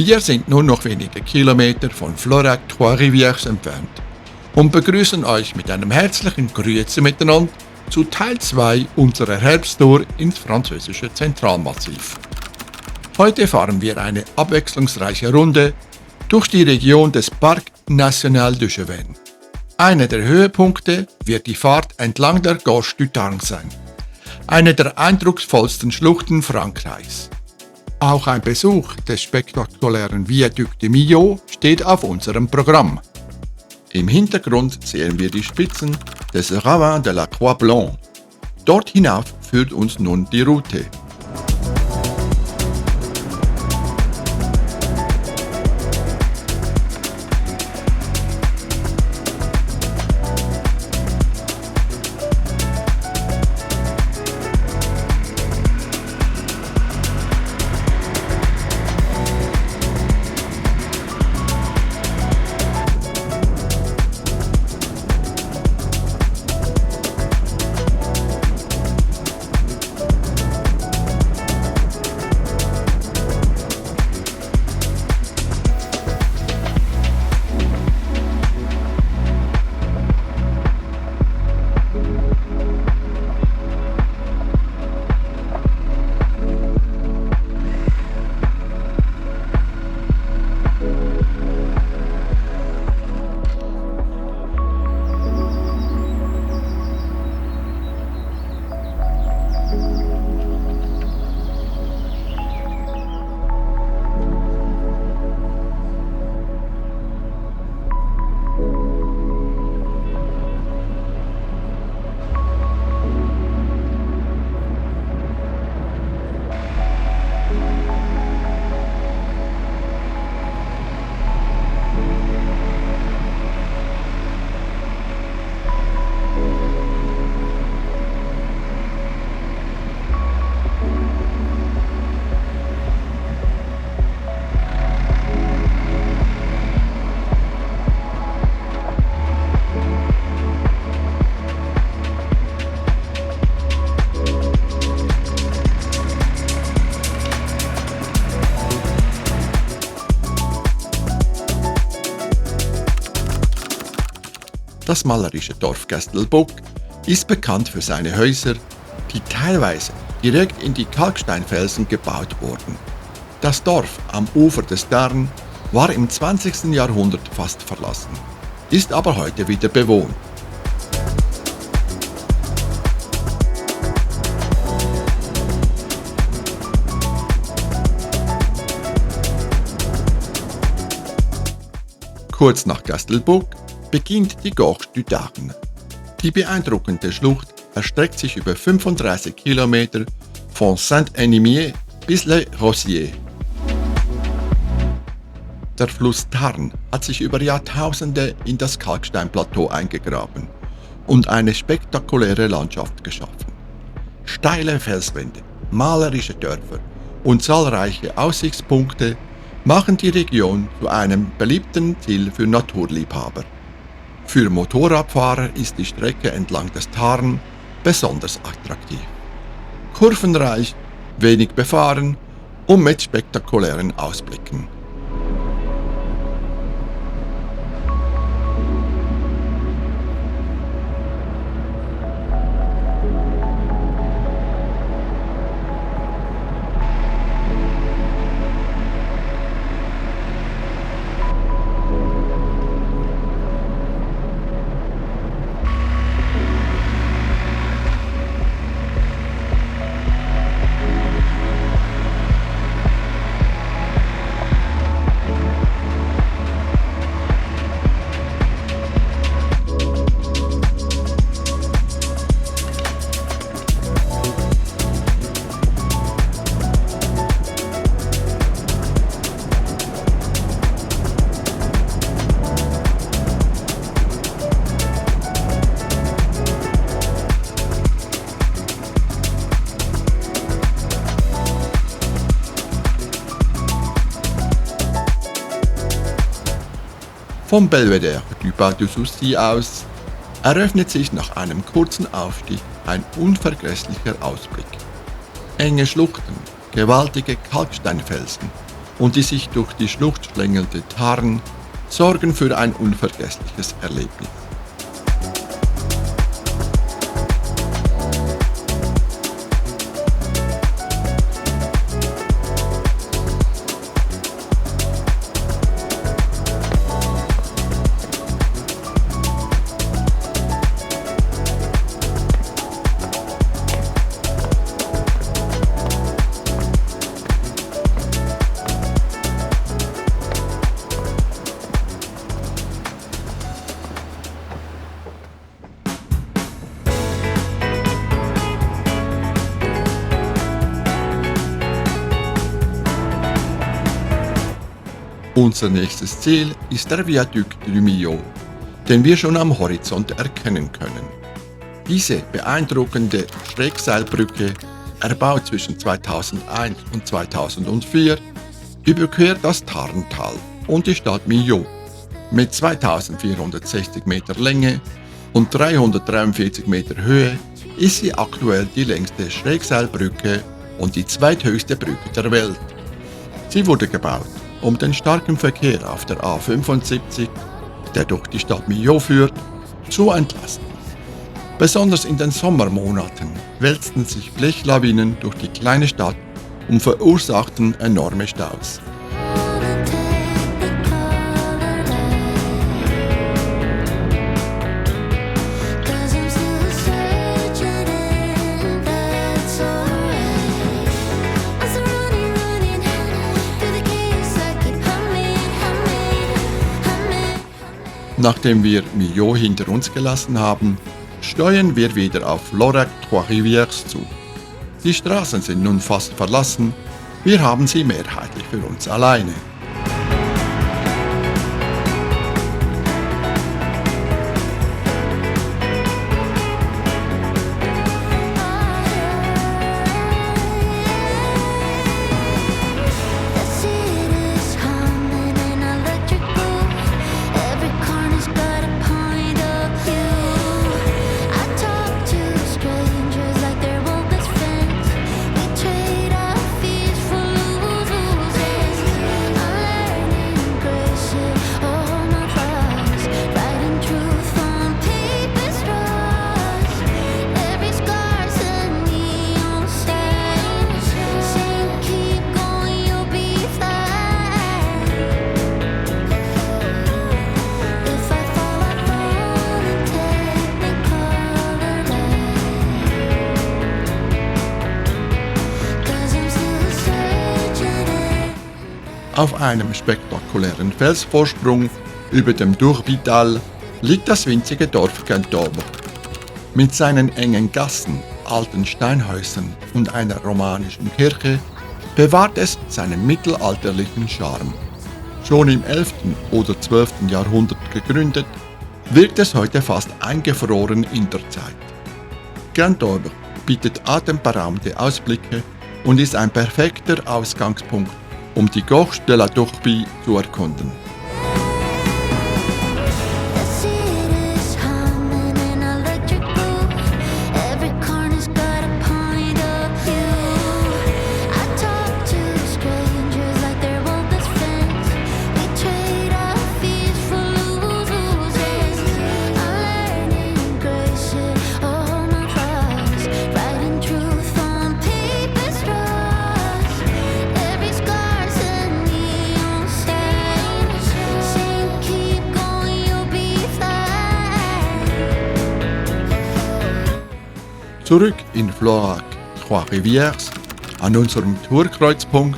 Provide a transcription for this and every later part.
Wir sind nur noch wenige Kilometer von Florac-Trois-Rivières entfernt und begrüßen euch mit einem herzlichen Grüezi miteinander zu Teil 2 unserer Herbsttour ins französische Zentralmassiv. Heute fahren wir eine abwechslungsreiche Runde durch die Region des Parc National de Cevennes. Einer der Höhepunkte wird die Fahrt entlang der Gauche du Tarn sein, eine der eindrucksvollsten Schluchten Frankreichs. Auch ein Besuch des spektakulären Viaduc de Millau steht auf unserem Programm. Im Hintergrund sehen wir die Spitzen des Ravin de la Croix Blanche. Dort hinauf führt uns nun die Route. Das malerische Dorf Castelbouc ist bekannt für seine Häuser, die teilweise direkt in die Kalksteinfelsen gebaut wurden. Das Dorf am Ufer des Tarn war im 20. Jahrhundert fast verlassen, ist aber heute wieder bewohnt. Kurz nach Castelbouc beginnt die Gauche du Tarn. Die beeindruckende Schlucht erstreckt sich über 35 Kilometer von Saint-Enimier bis Les Rosiers. Der Fluss Tarn hat sich über Jahrtausende in das Kalksteinplateau eingegraben und eine spektakuläre Landschaft geschaffen. Steile Felswände, malerische Dörfer und zahlreiche Aussichtspunkte machen die Region zu einem beliebten Ziel für Naturliebhaber. Für Motorradfahrer ist die Strecke entlang des Tarn besonders attraktiv. Kurvenreich, wenig befahren und mit spektakulären Ausblicken. Vom Belvedere du Pas de Souci aus eröffnet sich nach einem kurzen Aufstieg ein unvergesslicher Ausblick. Enge Schluchten, gewaltige Kalksteinfelsen und die sich durch die Schlucht schlängelnde Tarn sorgen für ein unvergessliches Erlebnis. Unser nächstes Ziel ist der Viaduc du Millau, den wir schon am Horizont erkennen können. Diese beeindruckende Schrägseilbrücke, erbaut zwischen 2001 und 2004, überquert das Tarntal und die Stadt Millau. Mit 2460 Meter Länge und 343 Meter Höhe ist sie aktuell die längste Schrägseilbrücke und die zweithöchste Brücke der Welt. Sie wurde gebaut, um den starken Verkehr auf der A75, der durch die Stadt Millau führt, zu entlasten. Besonders in den Sommermonaten wälzten sich Blechlawinen durch die kleine Stadt und verursachten enorme Staus. Nachdem wir Millau hinter uns gelassen haben, steuern wir wieder auf Florac-Trois-Rivières zu. Die Straßen sind nun fast verlassen, wir haben sie mehrheitlich für uns alleine. Auf einem spektakulären Felsvorsprung über dem Durbital liegt das winzige Dorf Gentobert. Mit seinen engen Gassen, alten Steinhäusern und einer romanischen Kirche bewahrt es seinen mittelalterlichen Charme. Schon im 11. oder 12. Jahrhundert gegründet, wirkt es heute fast eingefroren in der Zeit. Gentobert bietet atemberaubende Ausblicke und ist ein perfekter Ausgangspunkt, um die Gorge de la Tourbie zu erkunden. Zurück in Florac-Trois-Rivières, an unserem Tourkreuzpunkt,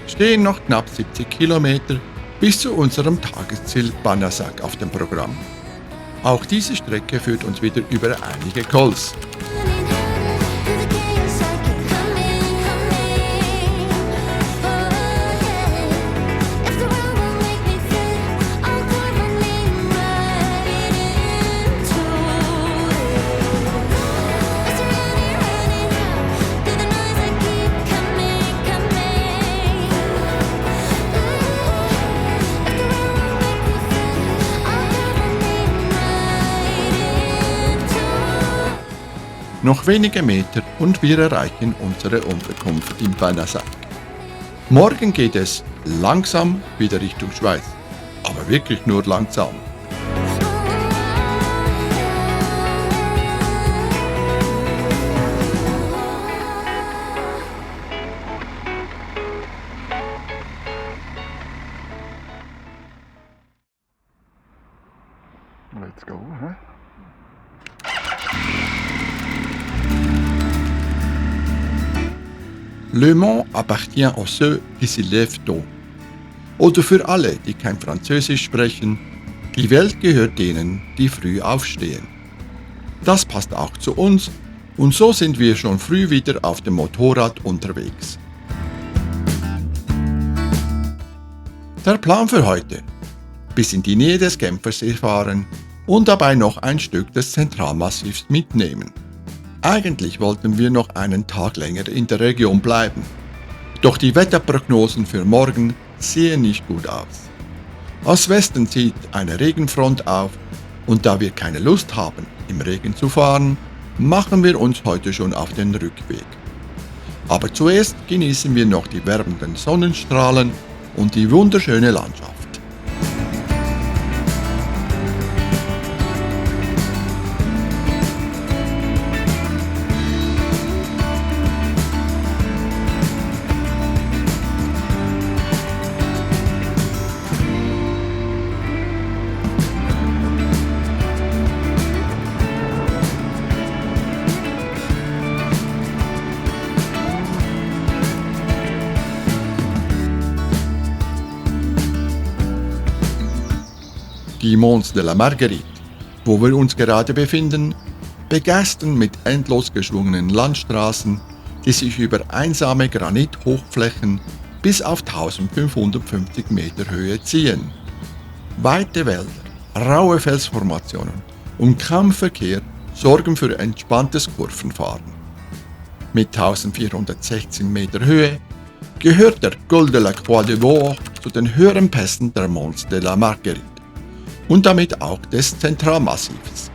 stehen noch knapp 70 Kilometer bis zu unserem Tagesziel Banassac auf dem Programm. Auch diese Strecke führt uns wieder über einige Cols. Noch wenige Meter und wir erreichen unsere Unterkunft in Banassac. Morgen geht es langsam wieder Richtung Schweiz. Aber wirklich nur langsam. Let's go, huh? Le Mans appartient à ceux qui se lèvent tôt. Oder für alle, die kein Französisch sprechen, die Welt gehört denen, die früh aufstehen. Das passt auch zu uns und so sind wir schon früh wieder auf dem Motorrad unterwegs. Der Plan für heute: bis in die Nähe des Genfersee fahren und dabei noch ein Stück des Zentralmassivs mitnehmen. Eigentlich wollten wir noch einen Tag länger in der Region bleiben. Doch die Wetterprognosen für morgen sehen nicht gut aus. Aus Westen zieht eine Regenfront auf und da wir keine Lust haben, im Regen zu fahren, machen wir uns heute schon auf den Rückweg. Aber zuerst genießen wir noch die wärmenden Sonnenstrahlen und die wunderschöne Landschaft. Die Monts de la Marguerite, wo wir uns gerade befinden, begeistern mit endlos geschwungenen Landstraßen, die sich über einsame Granithochflächen bis auf 1550 Meter Höhe ziehen. Weite Wälder, raue Felsformationen und kaum Verkehr sorgen für entspanntes Kurvenfahren. Mit 1416 Meter Höhe gehört der Col de la Croix de Vaux zu den höheren Pässen der Monts de la Marguerite und damit auch des Zentralmassivs.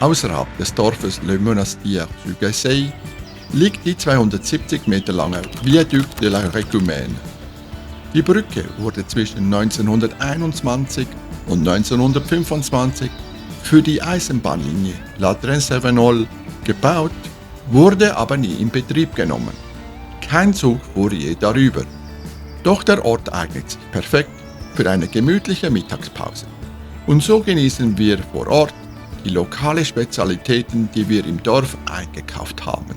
Außerhalb des Dorfes Le Monastir-sur-Gazeille liegt die 270 Meter lange Viaduc de la Récumène. Die Brücke wurde zwischen 1921 und 1925 für die Eisenbahnlinie La Trenne-Savenol gebaut, wurde aber nie in Betrieb genommen. Kein Zug fuhr je darüber. Doch der Ort eignet sich perfekt für eine gemütliche Mittagspause. Und so genießen wir vor Ort die lokalen Spezialitäten, die wir im Dorf eingekauft haben.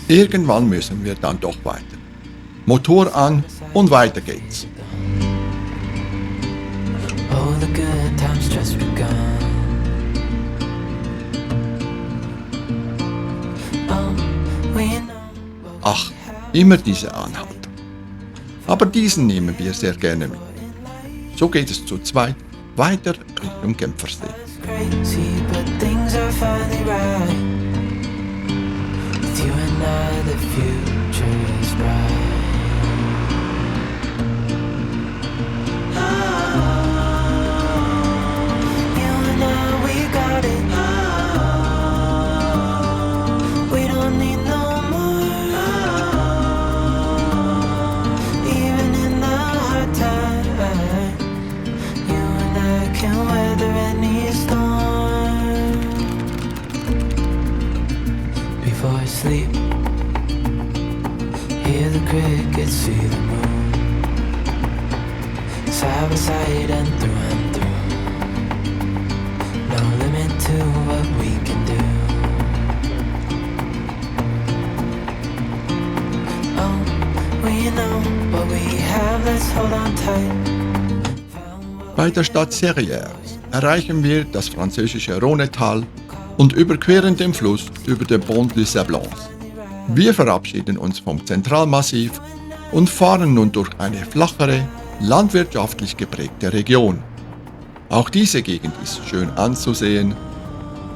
Irgendwann müssen wir dann doch weiter. Motor an und weiter geht's. Ach, immer diese Anhalter. Aber diesen nehmen wir sehr gerne mit. So geht es zu zweit weiter Richtung Genfersee. see the moon, side by side and through. No limit to what we can do. Oh, we know what we have, let's hold on tight. Bei der Stadt Serrières erreichen wir das französische Rhonetal und überqueren den Fluss über den Pont de Sablons. Wir verabschieden uns vom Zentralmassiv und fahren nun durch eine flachere, landwirtschaftlich geprägte Region. Auch diese Gegend ist schön anzusehen,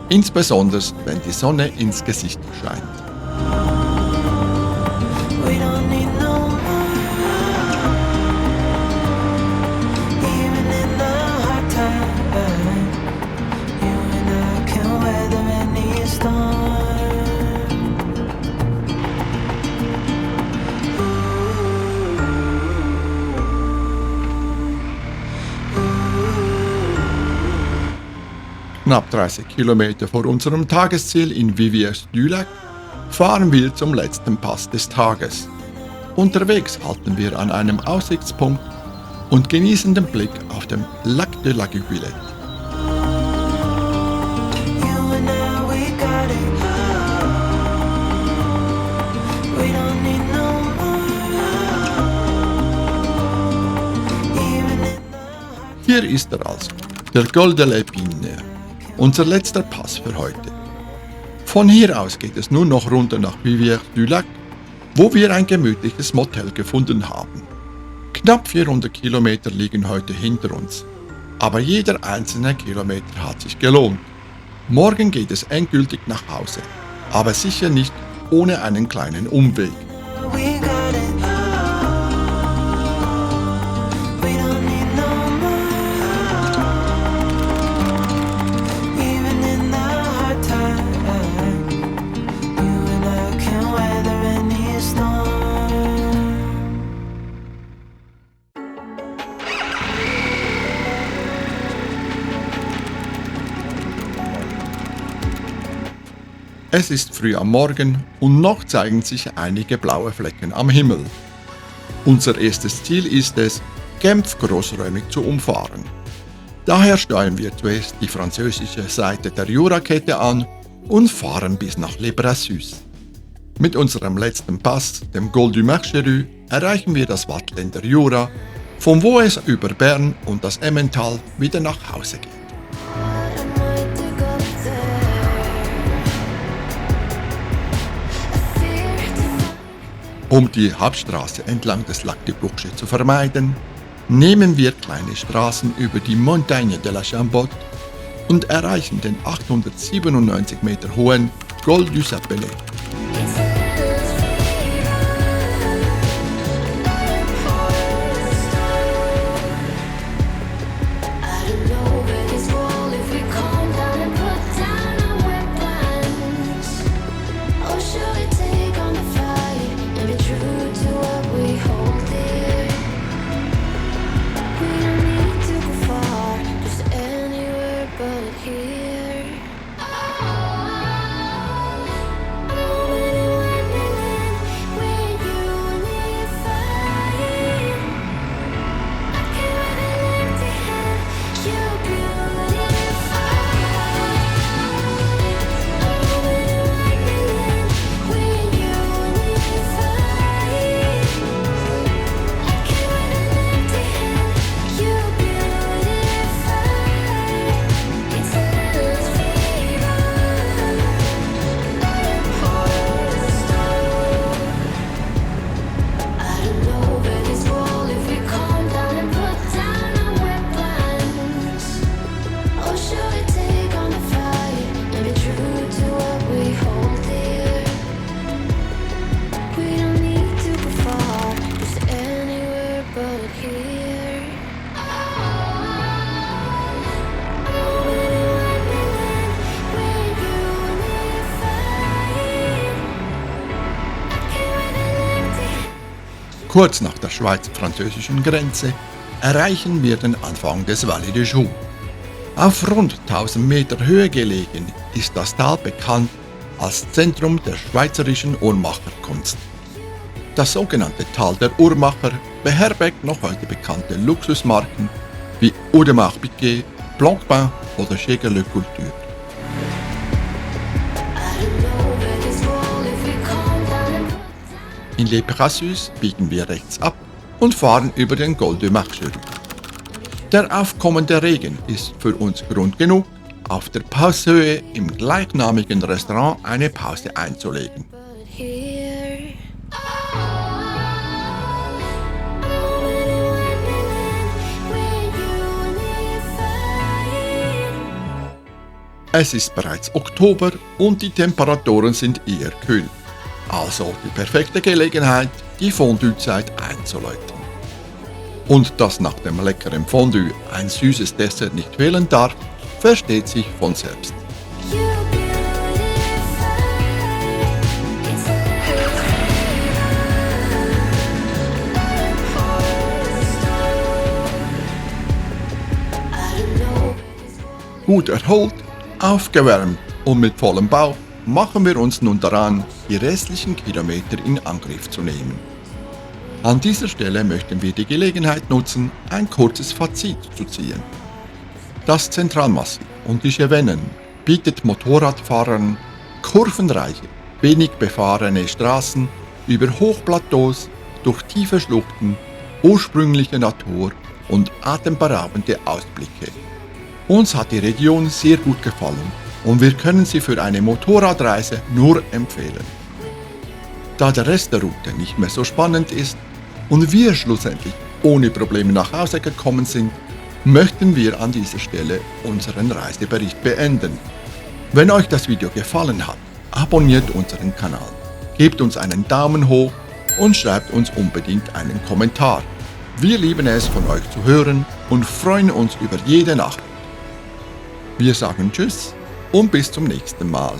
insbesondere wenn die Sonne ins Gesicht scheint. We don't need no more. Even in the hard time, you and I can weather any storm. Knapp 30 Kilometer vor unserem Tagesziel in Viviers-du-Lac fahren wir zum letzten Pass des Tages. Unterwegs halten wir an einem Aussichtspunkt und genießen den Blick auf den Lac de la Guillette. You and I, we got it. We don't need no more. Even in the Hier ist er also, der Col de l'Épine, unser letzter Pass für heute. Von hier aus geht es nun noch runter nach Viviers-du-Lac, wo wir ein gemütliches Motel gefunden haben. Knapp 400 Kilometer liegen heute hinter uns, aber jeder einzelne Kilometer hat sich gelohnt. Morgen geht es endgültig nach Hause, aber sicher nicht ohne einen kleinen Umweg. we got it. We don't need no more. Even in the hard time, you and I can weather any storm. Es ist früh am Morgen und noch zeigen sich einige blaue Flecken am Himmel. Unser erstes Ziel ist es, Genf großräumig zu umfahren. Daher steuern wir zuerst die französische Seite der Jurakette an und fahren bis nach Le Brassus. Mit unserem letzten Pass, dem Col du Marcheru, erreichen wir das Waadtländer Jura, von wo es über Bern und das Emmental wieder nach Hause geht. Um die Hauptstraße entlang des Lac de Bourget zu vermeiden, nehmen wir kleine Straßen über die Montagne de la Chambotte und erreichen den 897 Meter hohen Col du Sapellet. Kurz nach der schweiz-französischen Grenze erreichen wir den Anfang des Vallée de Joux. Auf rund 1000 Meter Höhe gelegen ist das Tal bekannt als Zentrum der schweizerischen Uhrmacherkunst. Das sogenannte Tal der Uhrmacher beherbergt noch heute bekannte Luxusmarken wie Audemars Piguet, Blancpain oder Jaeger LeCoultre. In Les Brassus biegen wir rechts ab und fahren über den Col de Marcheroute. Der aufkommende Regen ist für uns Grund genug, auf der Paushöhe im gleichnamigen Restaurant eine Pause einzulegen. Es ist bereits Oktober und die Temperaturen sind eher kühl. Also die perfekte Gelegenheit, die Fondue-Zeit einzuläuten. Und dass nach dem leckeren Fondue ein süßes Dessert nicht fehlen darf, versteht sich von selbst. Gut erholt, aufgewärmt und mit vollem Bauch machen wir uns nun daran, die restlichen Kilometer in Angriff zu nehmen. An dieser Stelle möchten wir die Gelegenheit nutzen, ein kurzes Fazit zu ziehen. Das Zentralmassiv und die Cevennen bietet Motorradfahrern kurvenreiche, wenig befahrene Straßen über Hochplateaus, durch tiefe Schluchten, ursprüngliche Natur und atemberaubende Ausblicke. Uns hat die Region sehr gut gefallen und wir können sie für eine Motorradreise nur empfehlen. Da der Rest der Route nicht mehr so spannend ist und wir schlussendlich ohne Probleme nach Hause gekommen sind, möchten wir an dieser Stelle unseren Reisebericht beenden. Wenn euch das Video gefallen hat, abonniert unseren Kanal, gebt uns einen Daumen hoch und schreibt uns unbedingt einen Kommentar. Wir lieben es, von euch zu hören und freuen uns über jede Nachricht. Wir sagen Tschüss und bis zum nächsten Mal.